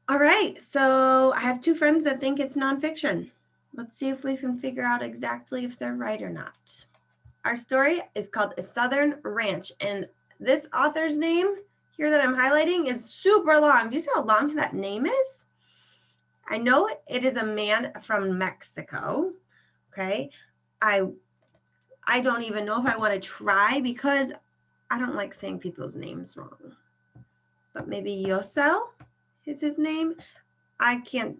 All right, so I have two friends that think it's nonfiction. Let's see if we can figure out exactly if they're right or not. Our story is called A Southern Ranch, and this author's name here that I'm highlighting is super long. Do you see how long that name is? I know it is a man from Mexico, okay? I don't even know if I want to try because I don't like saying people's names wrong. But maybe Yosel is his name. I can't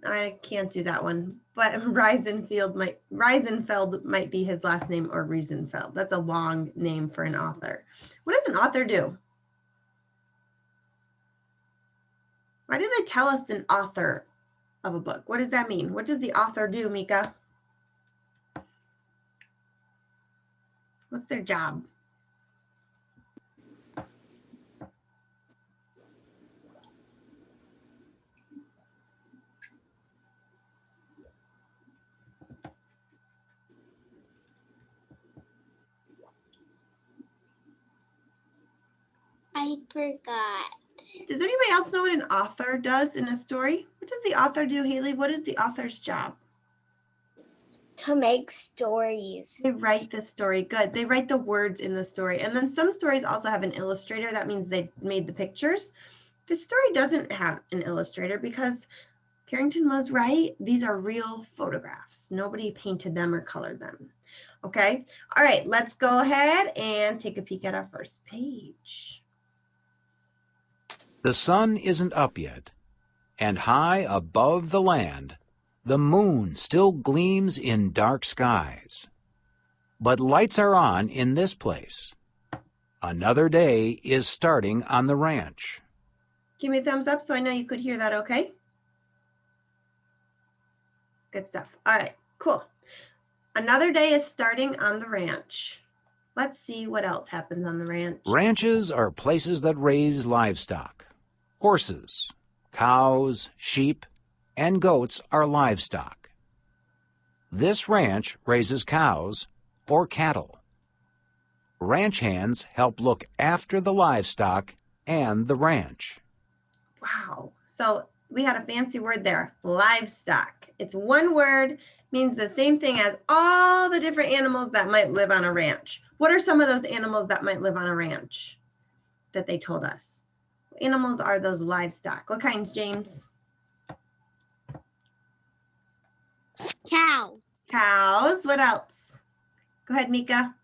do that one. But Reisenfeld might be his last name, or Riesenfeld. That's a long name for an author. What does an author do? Why do they tell us an author of a book? What does that mean? What does the author do, Mika? What's their job? I forgot. Does anybody else know what an author does in a story? What does the author do, Haley? What is the author's job? To make stories. They write the story. Good. They write the words in the story. And then some stories also have an illustrator. That means they made the pictures. This story doesn't have an illustrator because Carrington was right. These are real photographs. Nobody painted them or colored them. Okay. All right. Let's go ahead and take a peek at our first page. The sun isn't up yet, and high above the land, the moon still gleams in dark skies. But lights are on in this place. Another day is starting on the ranch. Give me a thumbs up so I know you could hear that okay. Good stuff. All right, cool. Another day is starting on the ranch. Let's see what else happens on the ranch. Ranches are places that raise livestock. Horses, cows, sheep, and goats are livestock. This ranch raises cows or cattle. Ranch hands help look after the livestock and the ranch. Wow. So we had a fancy word there, livestock. It's one word, means the same thing as all the different animals that might live on a ranch. What are some of those animals that might live on a ranch that they told us? What animals are those livestock? What kinds, James? Cows. Cows. What else? Go ahead, Mika.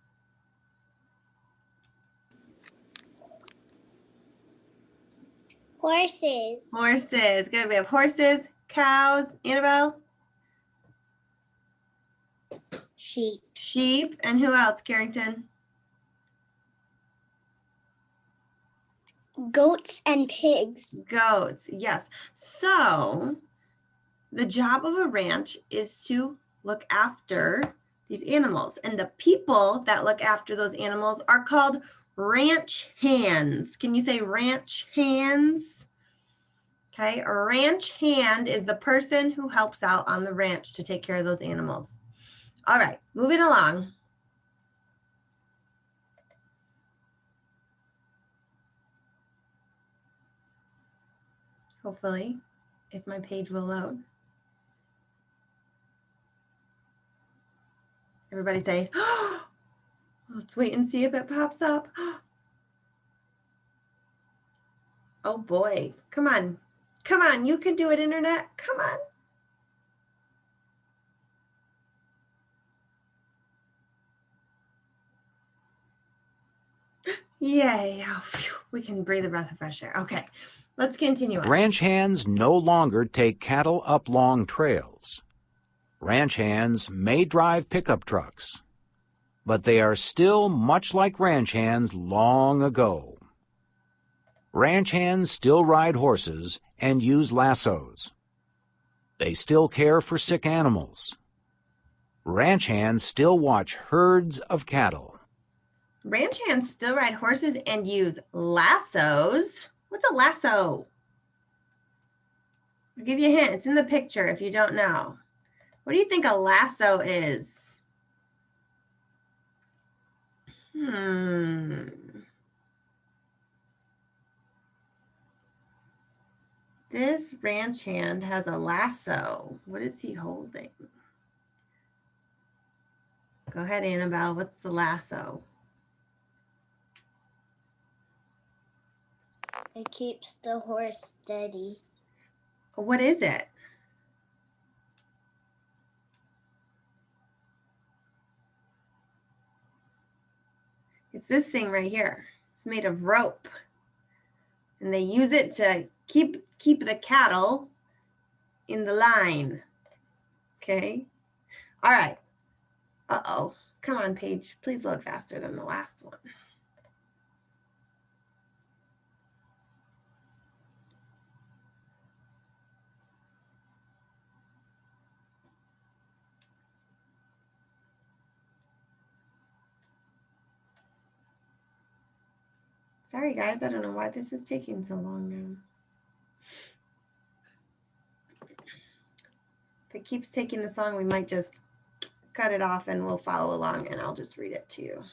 Horses. Horses. Good. We have horses, cows. Annabelle? Sheep. Sheep. And who else, Carrington? Goats and pigs. Goats. Yes. So the job of a ranch is to look after these animals. And the people that look after those animals are called ranch hands. Can you say ranch hands? Okay, a ranch hand is the person who helps out on the ranch to take care of those animals. All right, moving along. Hopefully, if my page will load. Everybody say, oh, let's wait and see if it pops up. Oh boy, come on. Come on, you can do it, internet. Come on. Yay, oh, phew. We can breathe a breath of fresh air. Okay, let's continue on. Ranch hands no longer take cattle up long trails. Ranch hands may drive pickup trucks, but they are still much like ranch hands long ago. Ranch hands still ride horses and use lassos. They still care for sick animals. Ranch hands still watch herds of cattle. Ranch hands still ride horses and use lassos. What's a lasso? I'll give you a hint. It's in the picture if you don't know. What do you think a lasso is? Good This ranch hand has a lasso. What is he holding? Go ahead, Annabelle. What's the lasso? It keeps the horse steady. What is it? It's this thing right here. It's made of rope. And they use it to keep the cattle in the line. Okay. All right. Uh-oh. Come on, Paige. Please load faster than the last one. Sorry, guys. I don't know why this is taking so long now. If it keeps taking this long, we might just cut it off and we'll follow along and I'll just read it to you.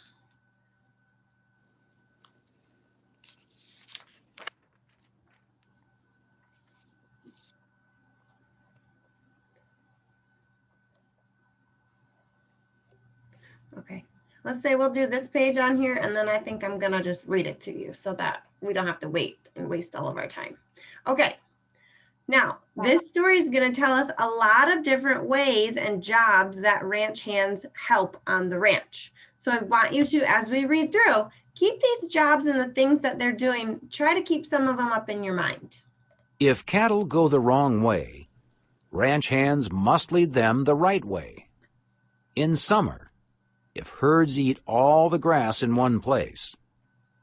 Okay, let's say we'll do this page on here and then I think I'm gonna just read it to you so that we don't have to wait and waste all of our time. Okay, now this story is gonna tell us a lot of different ways and jobs that ranch hands help on the ranch. So I want you to, as we read through, keep these jobs and the things that they're doing, try to keep some of them up in your mind. If cattle go the wrong way, ranch hands must lead them the right way. In summer, if herds eat all the grass in one place,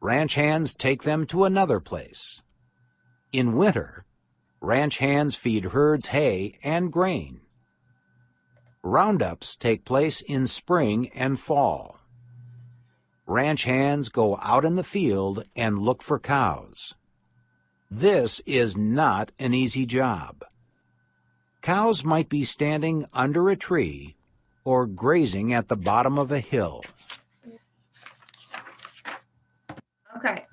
ranch hands take them to another place. In winter, ranch hands feed herds hay and grain. Roundups take place in spring and fall. Ranch hands go out in the field and look for cows. This is not an easy job. Cows might be standing under a tree or grazing at the bottom of a hill. Okay.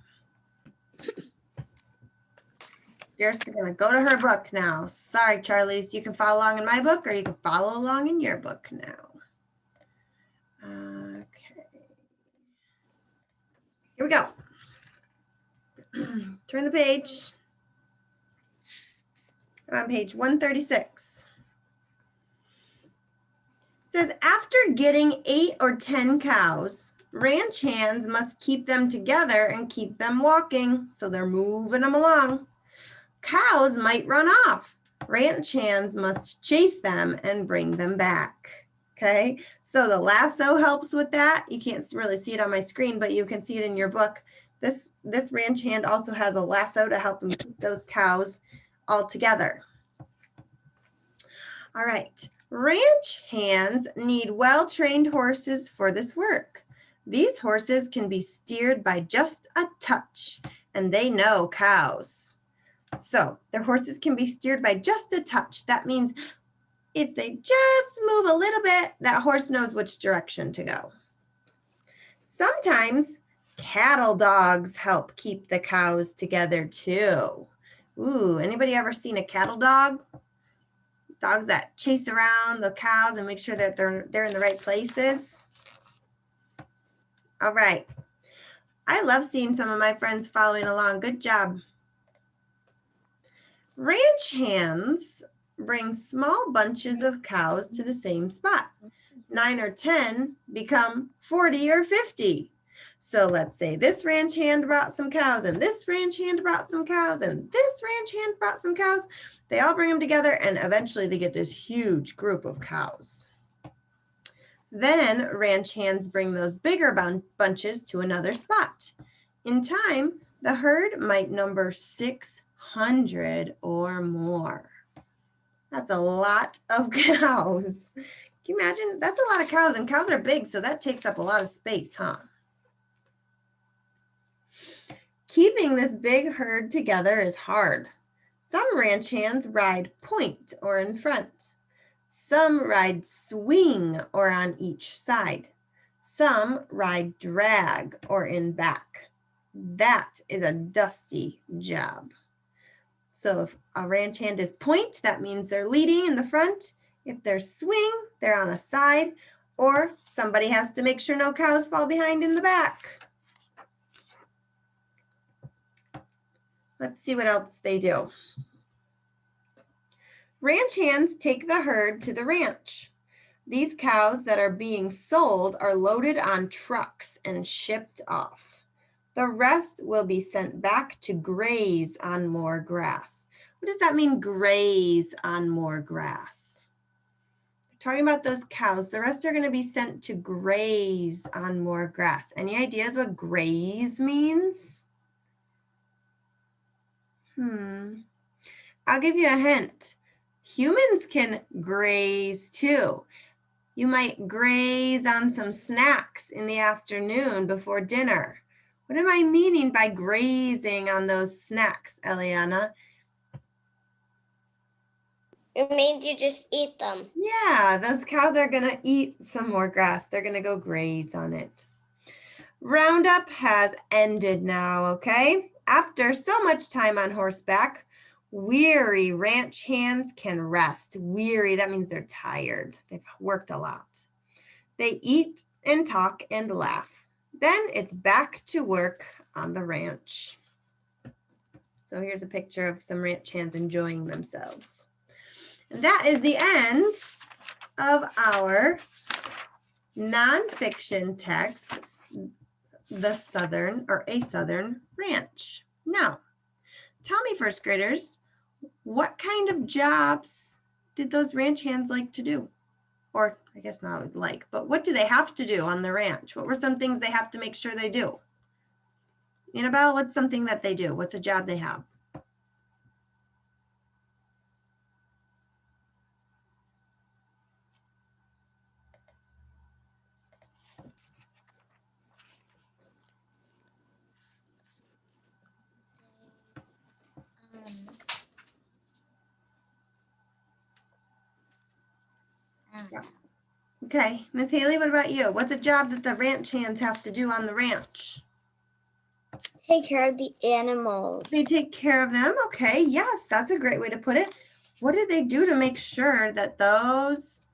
You're gonna go to her book now. Sorry, Charlize, you can follow along in my book or you can follow along in your book now. Okay. Here we go. Turn the page. On page 136. It says, after getting 8 or 10 cows, ranch hands must keep them together and keep them walking. So they're moving them along. Cows might run off. Ranch hands must chase them and bring them back. Okay, so the lasso helps with that. You can't really see it on my screen, but you can see it in your book. This ranch hand also has a lasso to help them keep those cows all together. All right, ranch hands need well-trained horses for this work. These horses can be steered by just a touch, and they know cows. So their horses can be steered by just a touch. That means if they just move a little bit, that horse knows which direction to go. Sometimes cattle dogs help keep the cows together too. Ooh, anybody ever seen a cattle dog? Dogs that chase around the cows and make sure that they're in the right places. All right. I love seeing some of my friends following along. Good job. Ranch hands bring small bunches of cows to the same spot. 9 or 10 become 40 or 50. So let's say this ranch hand brought some cows and this ranch hand brought some cows and this ranch hand brought some cows. They all bring them together and eventually they get this huge group of cows. Then ranch hands bring those bigger bunches to another spot. In time, the herd might number 600 or more. That's a lot of cows. Can you imagine? That's a lot of cows, and cows are big, so that takes up a lot of space, huh? Keeping this big herd together is hard. Some ranch hands ride point or in front. Some ride swing or on each side. Some ride drag or in back. That is a dusty job. So if a ranch hand is point, that means they're leading in the front. If they're swing, they're on a side, or somebody has to make sure no cows fall behind in the back. Let's see what else they do. Ranch hands take the herd to the ranch. These cows that are being sold are loaded on trucks and shipped off. The rest will be sent back to graze on more grass. What does that mean, graze on more grass? We're talking about those cows. The rest are going to be sent to graze on more grass. Any ideas what graze means? I'll give you a hint. Humans can graze too. You might graze on some snacks in the afternoon before dinner. What am I meaning by grazing on those snacks, Eliana? It means you just eat them. Yeah, those cows are going to eat some more grass. They're going to go graze on it. Roundup has ended now, okay? After so much time on horseback, weary ranch hands can rest. Weary, that means they're tired. They've worked a lot. They eat and talk and laugh. Then it's back to work on the ranch. So here's a picture of some ranch hands enjoying themselves. And that is the end of our nonfiction texts, The Southern or A Southern Ranch. Now, tell me, first graders, what kind of jobs did those ranch hands like to do? Or I guess not always like, but what do they have to do on the ranch? What were some things they have to make sure they do? Annabelle, what's something that they do? What's a job they have? Okay, Miss Haley, what about you? What's a job that the ranch hands have to do on the ranch? Take care of the animals. They take care of them. Okay, yes, that's a great way to put it. What do they do to make sure that those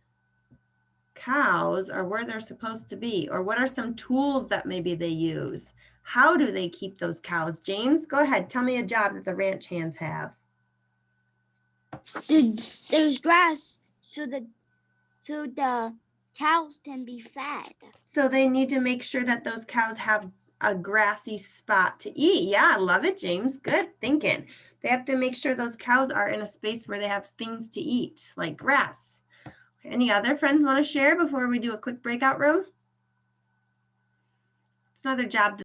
cows are where they're supposed to be? Or what are some tools that maybe they use? How do they keep those cows? James, go ahead. Tell me a job that the ranch hands have. There's grass so the cows can be fed. So they need to make sure that those cows have a grassy spot to eat. Yeah, I love it, James. Good thinking. They have to make sure those cows are in a space where they have things to eat, like grass. Okay, any other friends want to share before we do a quick breakout room? It's another job